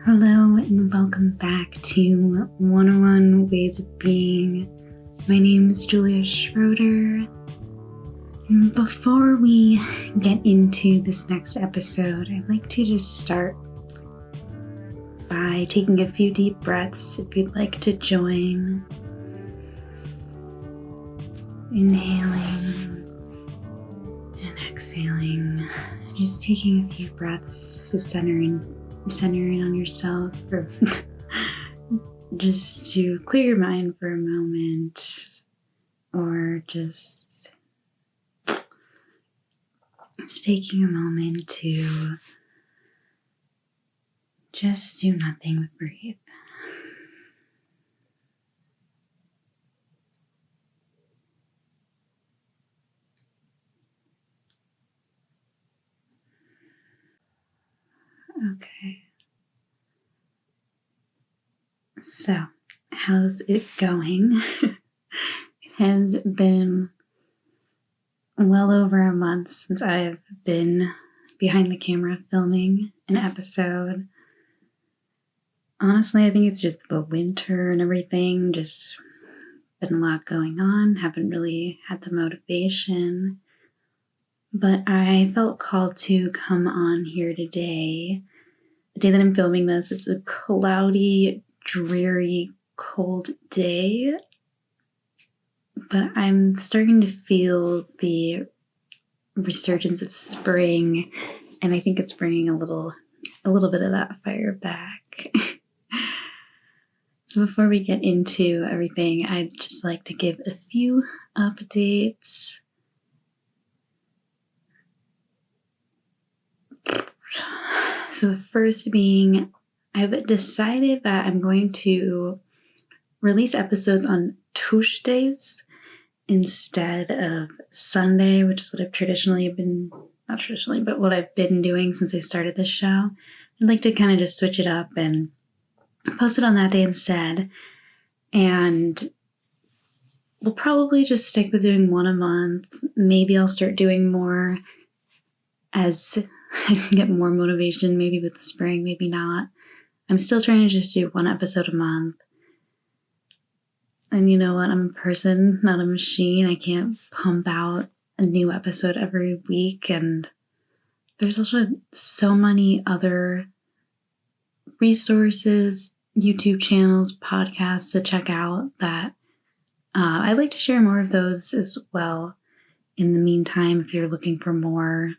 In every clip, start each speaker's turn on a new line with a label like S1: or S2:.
S1: Hello and welcome back to 101 Ways of Being. My name is Julia Schroeder. And before we get into this next episode, I'd like to just start by taking a few deep breaths if you'd like to join. Inhaling and exhaling. Just taking a few breaths to center in on yourself, or just to clear your mind for a moment, or just taking a moment to just do nothing but breathe. Okay. So, how's it going? It has been well over a month since I've been behind the camera filming an episode. Honestly, I think it's just the winter and everything, just been a lot going on, haven't really had the motivation. But I felt called to come on here today. The day that I'm filming this, it's a cloudy, dreary, cold day. But I'm starting to feel the resurgence of spring, and I think it's bringing a little bit of that fire back. So before we get into everything, I'd just like to give a few updates. So the first being, I've decided that I'm going to release episodes on Tuesdays instead of Sunday, which is what I've what I've been doing since I started this show. I'd like to kind of just switch it up and post it on that day instead. And we'll probably just stick with doing one a month. Maybe I'll start doing more as I can get more motivation, maybe with the spring, maybe not. I'm still trying to just do one episode a month. And you know what? I'm a person, not a machine. I can't pump out a new episode every week. And there's also so many other resources, YouTube channels, podcasts to check out that I'd like to share more of those as well. In the meantime, if you're looking for more.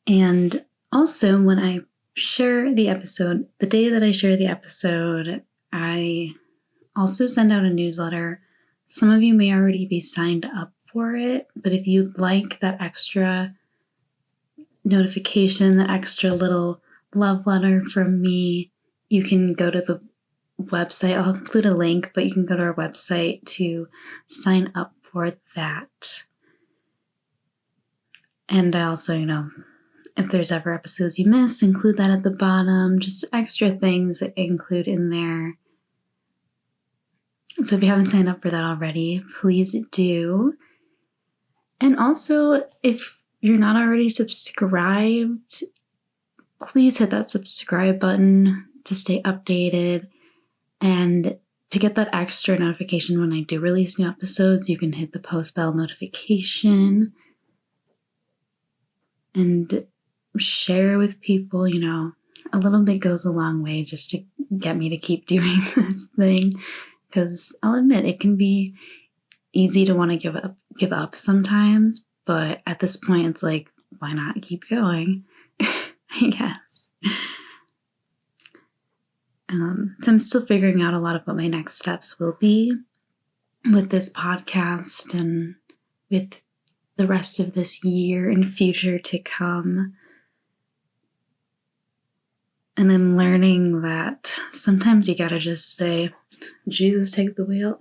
S1: And also, when I share the episode, the day that I share the episode, I also send out a newsletter. Some of you may already be signed up for it, but if you'd like that extra notification, that extra little love letter from me, you can go to the website. I'll include a link, but you can go to our website to sign up for that. And I also, if there's ever episodes you miss, include that at the bottom. Just extra things that include in there. So if you haven't signed up for that already, please do. And also, if you're not already subscribed, please hit that subscribe button to stay updated. And to get that extra notification when I do release new episodes, you can hit the post bell notification. And share with people, a little bit goes a long way just to get me to keep doing this thing. Because I'll admit, it can be easy to want to give up sometimes. But at this point, it's like, why not keep going? I guess. So I'm still figuring out a lot of what my next steps will be with this podcast and with the rest of this year and future to come. And I'm learning that sometimes you gotta just say, Jesus, take the wheel.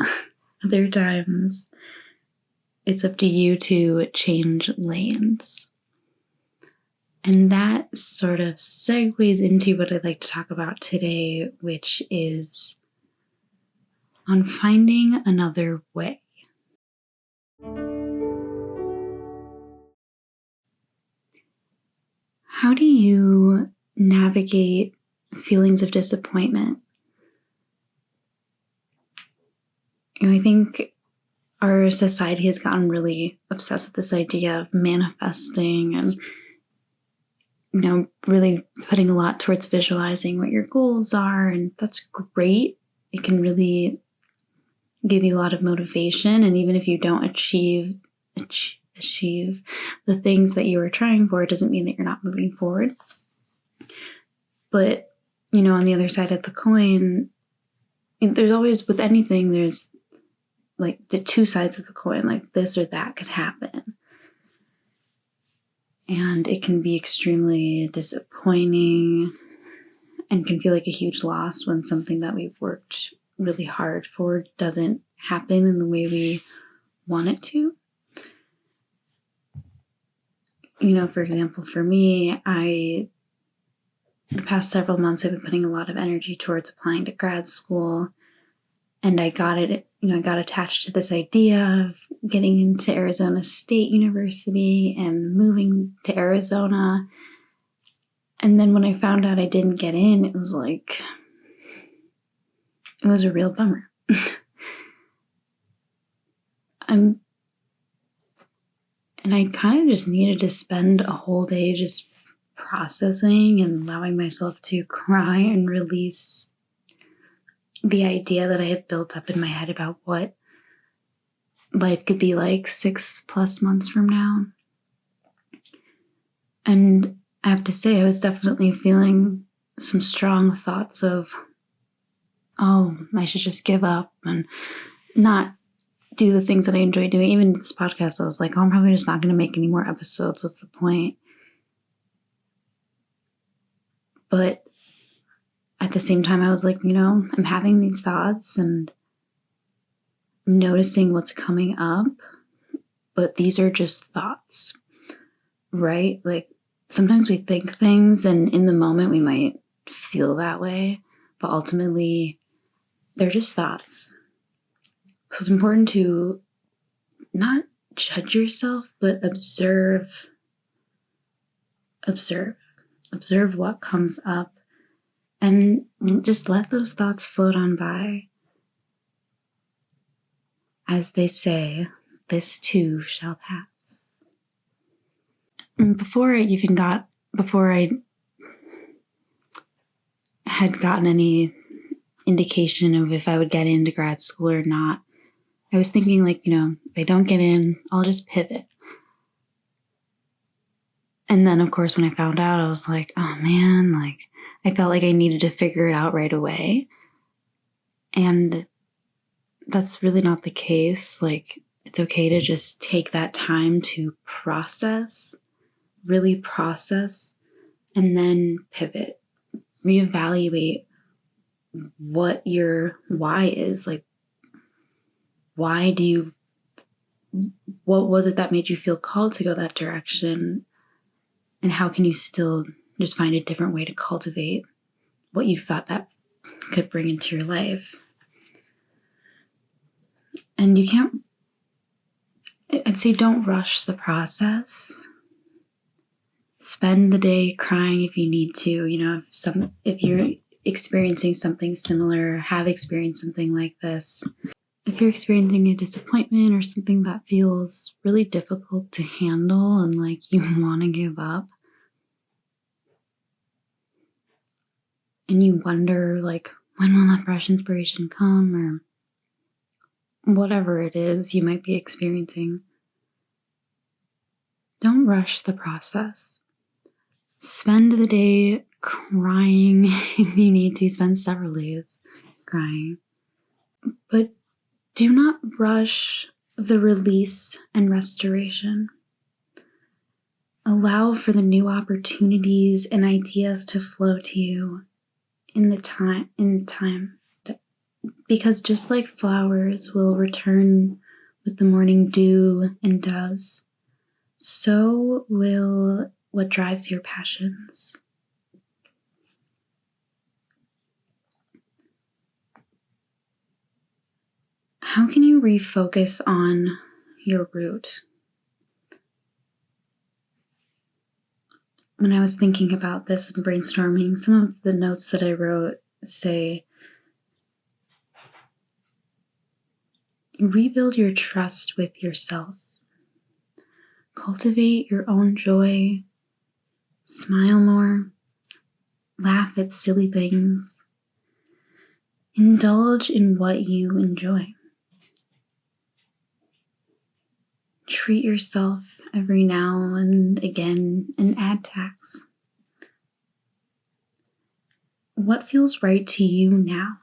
S1: Other times, it's up to you to change lanes. And that sort of segues into what I'd like to talk about today, which is on finding another way. How do you navigate feelings of disappointment? I think our society has gotten really obsessed with this idea of manifesting and, really putting a lot towards visualizing what your goals are. And that's great. It can really give you a lot of motivation. And even if you don't achieve the things that you were trying for, it doesn't mean that you're not moving forward. But, on the other side of the coin, there's always, with anything, there's like the two sides of the coin, like this or that could happen. And it can be extremely disappointing and can feel like a huge loss when something that we've worked really hard for doesn't happen in the way we want it to. For example, for me, the past several months, I've been putting a lot of energy towards applying to grad school. And I got attached to this idea of getting into Arizona State University and moving to Arizona. And then when I found out I didn't get in, it was a real bummer. And I kind of just needed to spend a whole day just processing and allowing myself to cry and release the idea that I had built up in my head about what life could be like 6+ months from now. And I have to say, I was definitely feeling some strong thoughts of, I should just give up and not do the things that I enjoy doing. Even this podcast, I was like, I'm probably just not going to make any more episodes. What's the point? But at the same time, I was like, I'm having these thoughts and I'm noticing what's coming up, but these are just thoughts, right? Like sometimes we think things and in the moment we might feel that way, but ultimately they're just thoughts. So it's important to not judge yourself, but observe what comes up. And just let those thoughts float on by. As they say, this too shall pass. And before I had gotten any indication of if I would get into grad school or not, I was thinking if I don't get in, I'll just pivot. And then, of course, when I found out, I was like, oh man, I felt like I needed to figure it out right away. And that's really not the case. It's okay to just take that time to really process, and then pivot, reevaluate what your why is. What was it that made you feel called to go that direction? And how can you still just find a different way to cultivate what you thought that could bring into your life? And I'd say don't rush the process. Spend the day crying if you need to. If you're experiencing something similar, have experienced something like this. If you're experiencing a disappointment or something that feels really difficult to handle and you want to give up, and you wonder when will that fresh inspiration come, or whatever it is you might be experiencing, don't rush the process. Spend the day crying if you need to. Spend several days crying. But do not rush the release and restoration. Allow for the new opportunities and ideas to flow to you in time. Because just like flowers will return with the morning dew and doves, so will what drives your passions. How can you refocus on your root? when I was thinking about this and brainstorming, some of the notes that I wrote say, rebuild your trust with yourself. Cultivate your own joy. Smile more. Laugh at silly things. Indulge in what you enjoy. Treat yourself every now and again and add tax. What feels right to you now?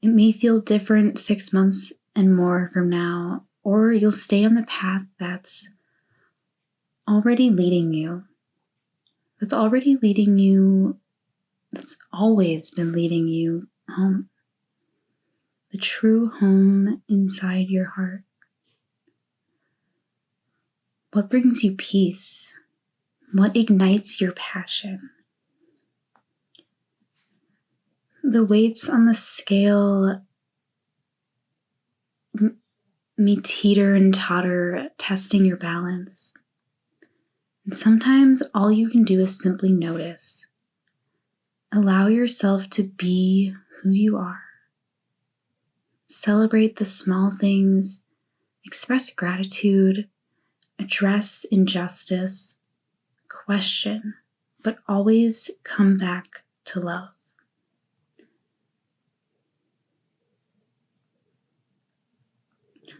S1: It may feel different 6 months and more from now, or you'll stay on the path that's already leading you. That's always been leading you home. The true home inside your heart. What brings you peace? What ignites your passion? The weights on the scale may teeter and totter, testing your balance. And sometimes all you can do is simply notice. Allow yourself to be who you are. Celebrate the small things, express gratitude, address injustice, question, but always come back to love.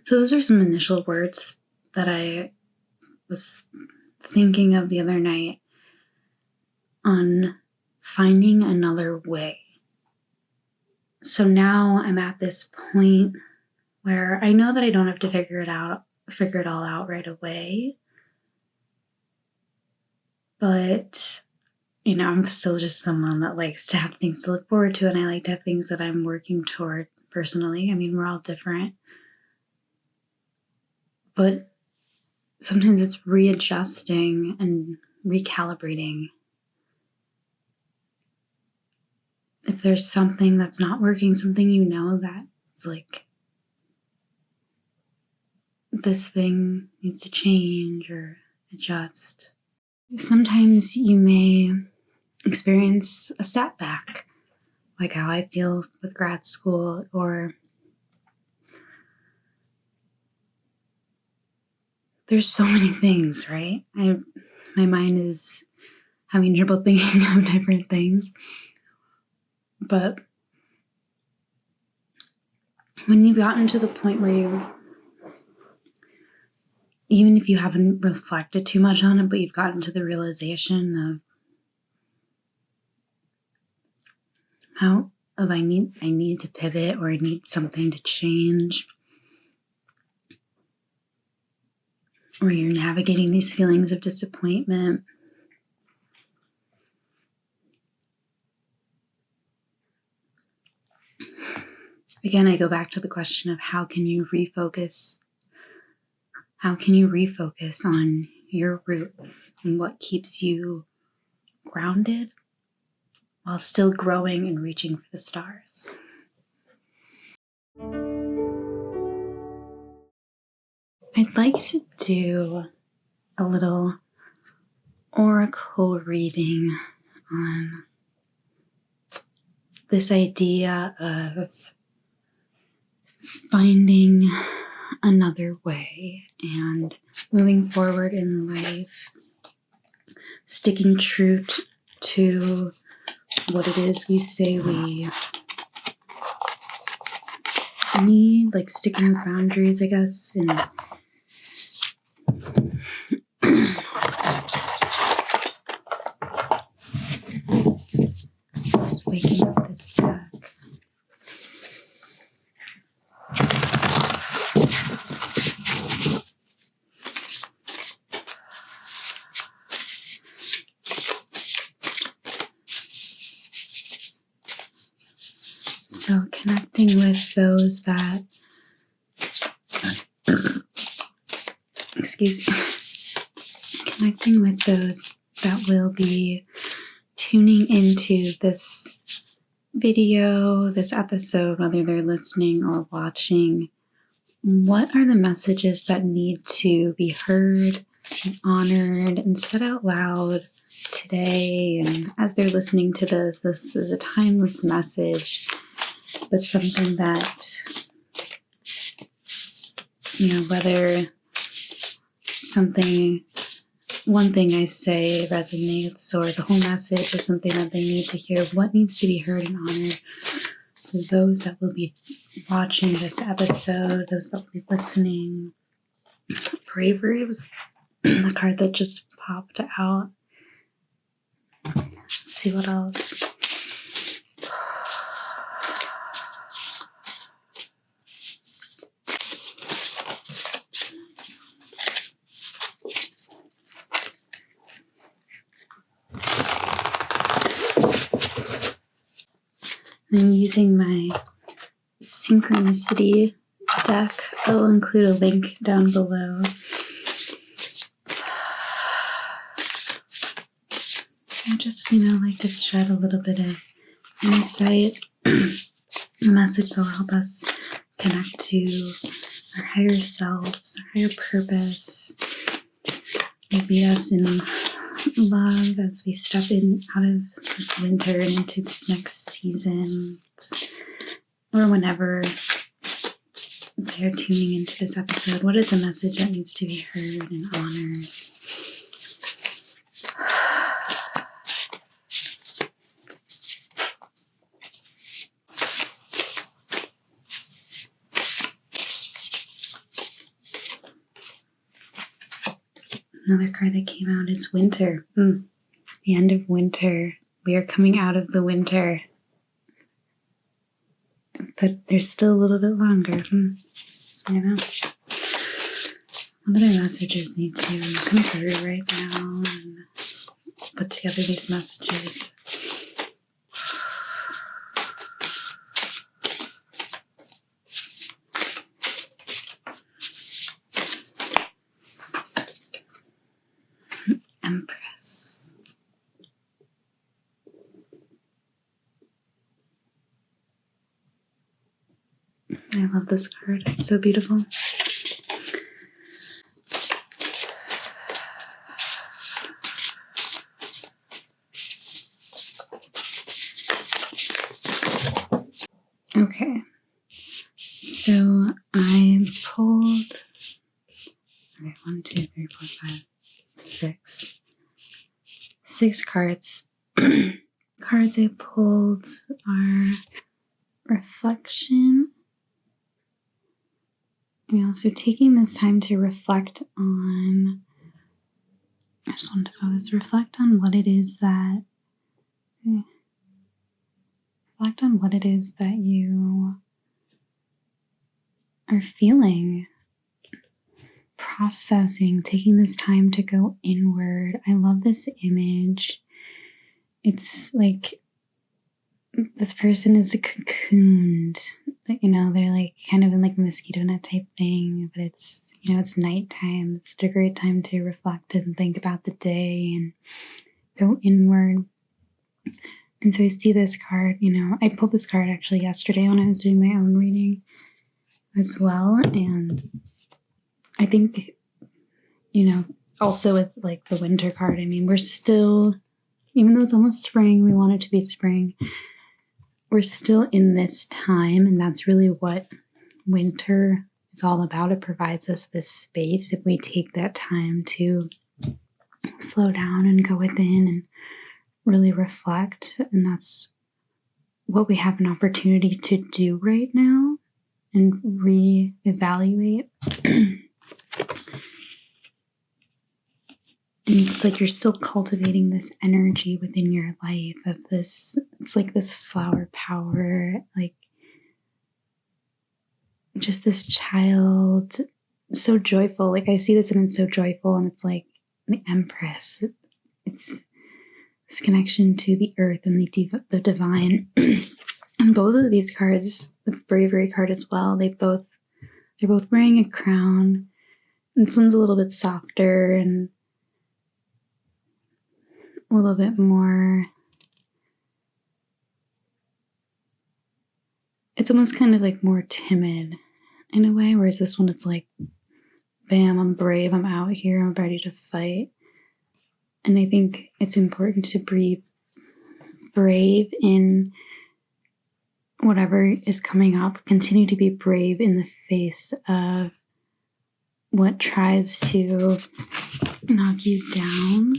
S1: So those are some initial words that I was thinking of the other night on finding another way. So now I'm at this point where I know that I don't have to figure it all out right away. But, I'm still just someone that likes to have things to look forward to, and I like to have things that I'm working toward personally. I mean, we're all different. But sometimes it's readjusting and recalibrating. If there's something that's not working, something that it's like, this thing needs to change or adjust. Sometimes you may experience a setback, like how I feel with grad school, or there's so many things, right? My mind is having trouble thinking of different things. But when you've gotten to the point where even if you haven't reflected too much on it, but you've gotten to the realization of I need to pivot, or I need something to change, or you're navigating these feelings of disappointment, again, I go back to the question of how can you refocus? How can you refocus on your root and what keeps you grounded while still growing and reaching for the stars? I'd like to do a little oracle reading on this idea of finding another way and moving forward in life, sticking true to what it is we say we need, like sticking with boundaries, I guess, and just waking up this deck. So connecting with those that, connecting with those that will be tuning into this video, this episode, whether they're listening or watching, what are the messages that need to be heard and honored and said out loud today. And as they're listening to this is a timeless message, but something that, whether one thing I say resonates or the whole message is something that they need to hear, what needs to be heard and honored for those that will be watching this episode, those that will be listening. Bravery was the card that just popped out. Let's see what else. I'm using my synchronicity deck. I will include a link down below. I just, like to shed a little bit of insight, a message that will help us connect to our higher selves, our higher purpose. Maybe us in love as we step out of this winter and into this next season, or whenever they're tuning into this episode. What is a message that needs to be heard and honored? Another card that came out is winter. The end of winter. We are coming out of the winter. But there's still a little bit longer. I don't know. What other messages need to come through right now and put together these messages? Empress. I love this card. It's so beautiful. Okay. So I pulled 1, 2, 3, 4, 5, 6. 6 cards. Cards I pulled are reflection. So taking this time to reflect on, I just wanted to focus, reflect on what it is that you are feeling, processing, taking this time to go inward. I love this image. It's like this person is cocooned. They're like kind of in like a mosquito net type thing, but it's, it's nighttime. It's a great time to reflect and think about the day and go inward. And so I see this card, I pulled this card actually yesterday when I was doing my own reading as well. And I think, also with like the winter card, we're still, even though it's almost spring, we want it to be spring, we're still in this time, and that's really what winter is all about. It provides us this space if we take that time to slow down and go within and really reflect. And that's what we have an opportunity to do right now and reevaluate. And it's like you're still cultivating this energy within your life of this, it's like this flower power, like just this child, so joyful. Like I see this and it's so joyful, and it's like the Empress. It's this connection to the earth and the divine. And both of these cards, the bravery card as well, they're both wearing a crown. And this one's a little bit softer and a little bit more, it's almost kind of like more timid in a way, whereas this one, it's like, bam, I'm brave, I'm out here, I'm ready to fight. And I think it's important to be brave in whatever is coming up. Continue to be brave in the face of what tries to knock you down.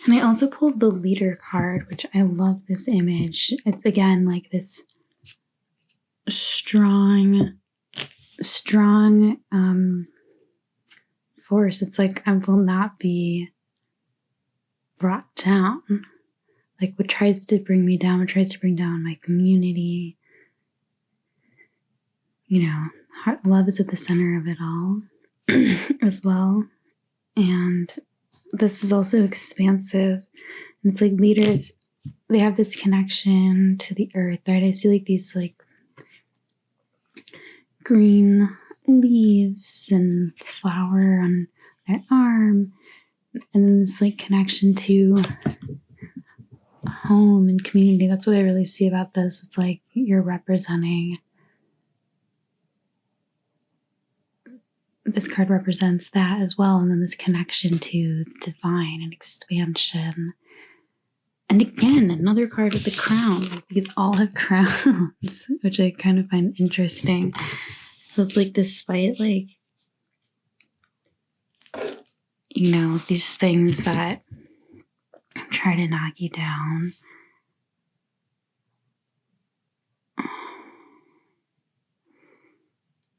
S1: And I also pulled the leader card, which I love this image. It's again like this strong force. It's like I will not be brought down. Like what tries to bring me down, what tries to bring down my community. Love is at the center of it all as well. And this is also expansive. And it's like leaders, they have this connection to the earth, right? I see like these like green leaves and flower on their arm. And then this like connection to home and community. That's what I really see about this. It's like you're representing. This card represents that as well. And then this connection to the divine and expansion. And again, another card with the crown. Like these all have crowns, which I kind of find interesting. So it's like despite like, these things that try to knock you down,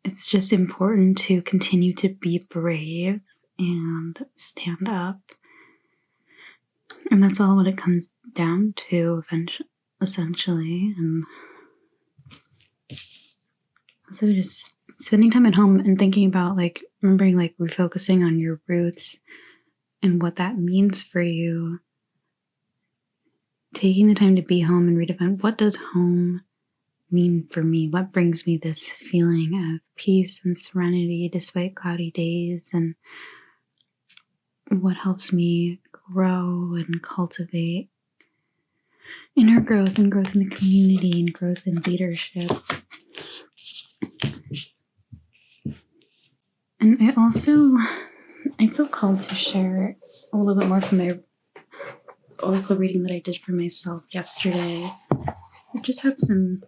S1: it's just important to continue to be brave and stand up. And that's all what it comes down to essentially. And so just spending time at home and thinking about like, remembering like refocusing on your roots and what that means for you. Taking the time to be home and redefine what does home mean for me? What brings me this feeling of peace and serenity despite cloudy days? And what helps me grow and cultivate inner growth and growth in the community and growth in leadership. And I feel called to share a little bit more from my oracle reading that I did for myself yesterday. I just had some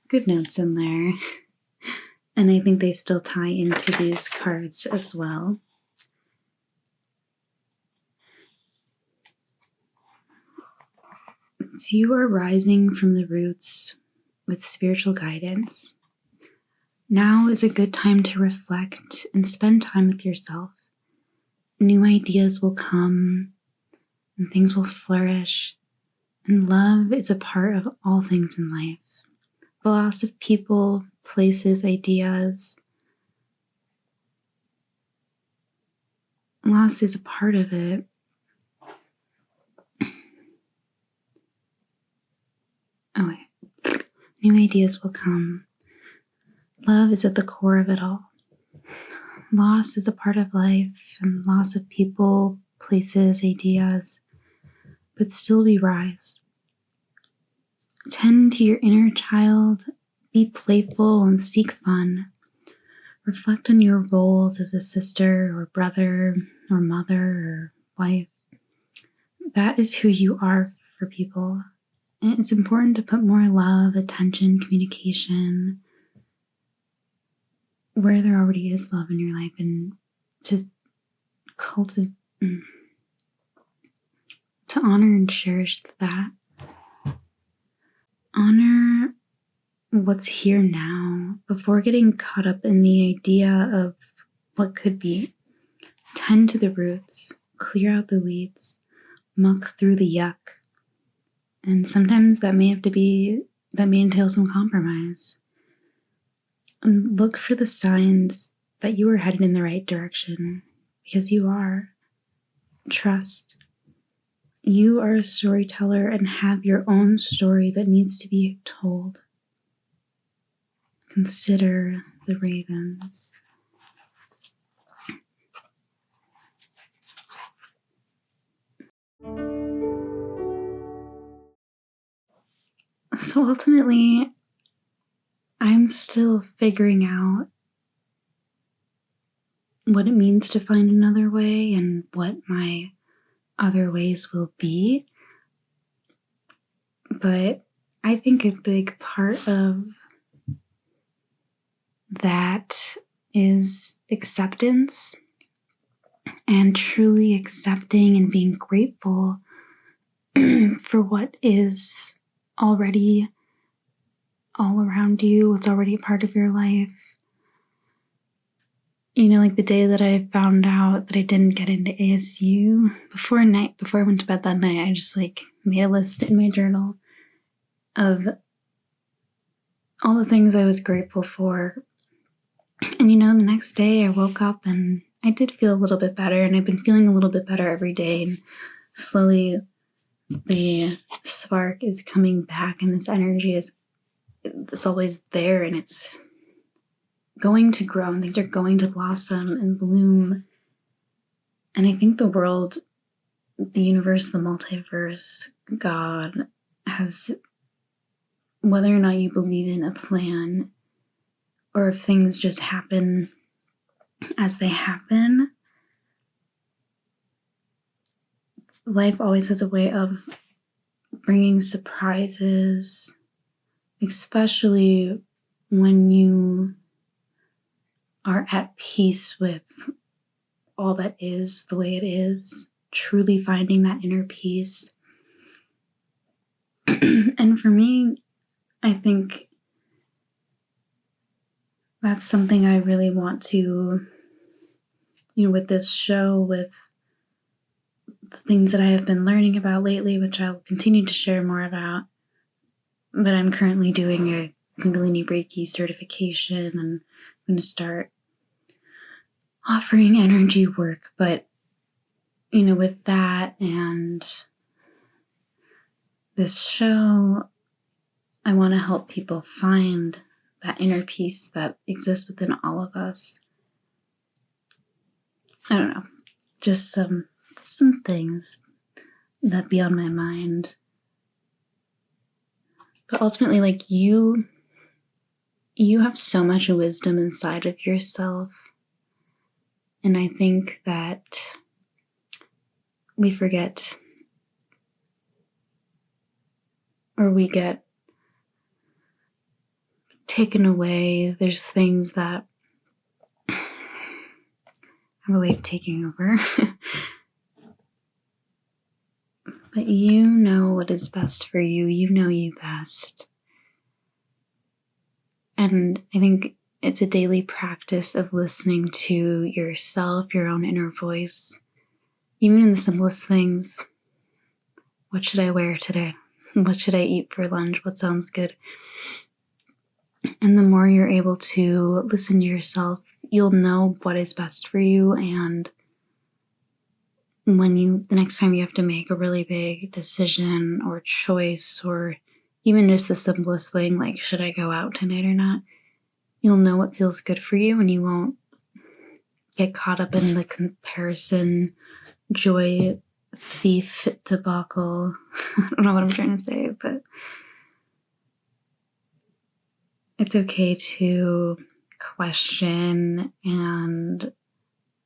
S1: good notes in there, and I think they still tie into these cards as well. So you are rising from the roots with spiritual guidance. Now is a good time to reflect and spend time with yourself. New ideas will come and things will flourish, and love is a part of all things in life. The loss of people, places, ideas. Loss is a part of it. Oh wait. New ideas will come. Love is at the core of it all. Loss is a part of life, and loss of people, places, ideas. But still we rise. Tend to your inner child, be playful and seek fun. Reflect on your roles as a sister or brother or mother or wife. That is who you are for people. And it's important to put more love, attention, communication where there already is love in your life, and to cultivate, to honor and cherish that. Honor what's here now before getting caught up in the idea of what could be. Tend to the roots, clear out the weeds, muck through the yuck. And sometimes that may entail some compromise. And look for the signs that you are headed in the right direction, because you are. Trust. You are a storyteller and have your own story that needs to be told. Consider the ravens. So ultimately, I'm still figuring out what it means to find another way and what my other ways will be. But I think a big part of that is acceptance, and truly accepting and being grateful for what is already all around you, what's already a part of your life. You know, like the day that I found out that I didn't get into ASU, before I went to bed that night, I just made a list in my journal of all the things I was grateful for. And the next day I woke up and I did feel a little bit better, and I've been feeling a little bit better every day, and slowly the spark is coming back, and this energy it's always there, and it's going to grow, and things are going to blossom and bloom. And I think the world, the universe, the multiverse, God has, whether or not you believe in a plan or if things just happen as they happen, life always has a way of bringing surprises, especially when you are at peace with all that is the way it is, truly finding that inner peace. And for me, I think that's something I really want to, with this show, with the things that I have been learning about lately, which I'll continue to share more about. But I'm currently doing a Kundalini Reiki certification, and I'm going to start offering energy work. But, with that and this show, I want to help people find that inner peace that exists within all of us. I don't know, just some things that be on my mind. But ultimately, you have so much wisdom inside of yourself. And I think that we forget, or we get taken away. There's things that have a way of taking over. But you know what is best for you. You know you best. And I think it's a daily practice of listening to yourself, your own inner voice, even in the simplest things. What should I wear today? What should I eat for lunch? What sounds good? And the more you're able to listen to yourself, you'll know what is best for you. And when the next time you have to make a really big decision or choice, or even just the simplest thing, like should I go out tonight or not, you'll know what feels good for you, and you won't get caught up in the comparison joy thief debacle. I don't know what I'm trying to say, but it's okay to question and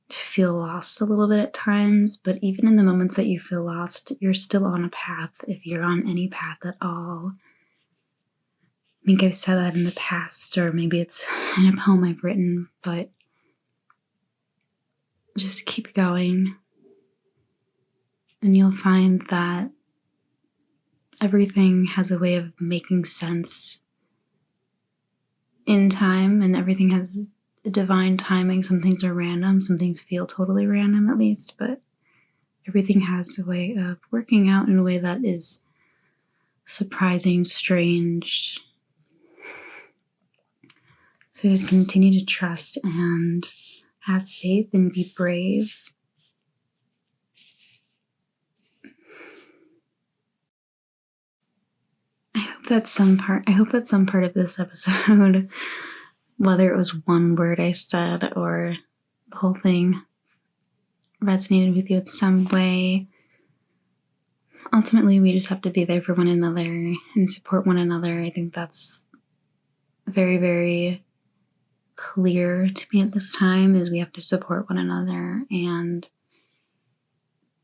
S1: to feel lost a little bit at times. But even in the moments that you feel lost, you're still on a path, if you're on any path at all. I think I've said that in the past, or maybe it's in a poem I've written, but just keep going. And you'll find that everything has a way of making sense in time, and everything has a divine timing. Some things are random, some things feel totally random at least, but everything has a way of working out in a way that is surprising, strange. So just continue to trust and have faith and be brave. I hope that some part of this episode, whether it was one word I said or the whole thing, resonated with you in some way. Ultimately, we just have to be there for one another and support one another. I think that's very, very clear to me at this time is we have to support one another and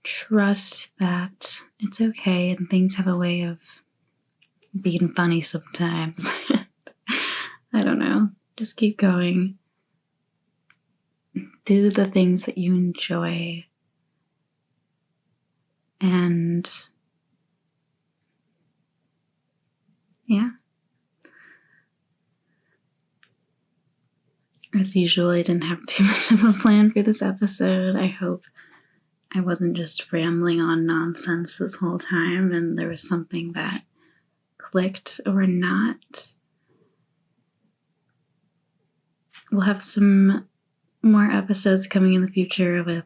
S1: trust that it's okay and things have a way of being funny sometimes. I don't know. Just keep going. Do the things that you enjoy. And yeah. As usual, I didn't have too much of a plan for this episode. I hope I wasn't just rambling on nonsense this whole time and there was something that clicked or not. We'll have some more episodes coming in the future with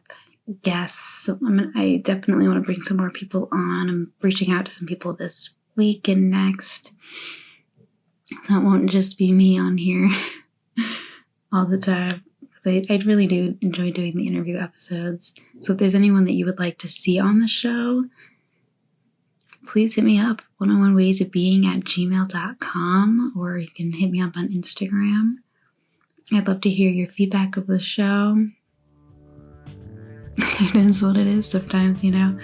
S1: guests. I definitely want to bring some more people on. I'm reaching out to some people this week and next. So it won't just be me on here all the time. I really do enjoy doing the interview episodes. So if there's anyone that you would like to see on the show, please hit me up, 101waysofbeing@gmail.com, or you can hit me up on Instagram. I'd love to hear your feedback of the show. It is what it is sometimes, Yeah.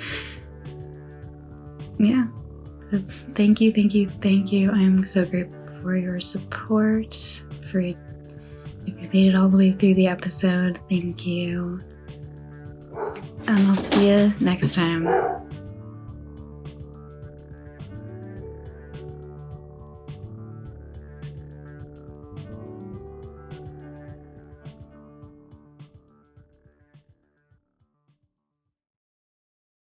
S1: So thank you. I'm so grateful for your support, if you made it all the way through the episode, thank you. And I'll see you next time.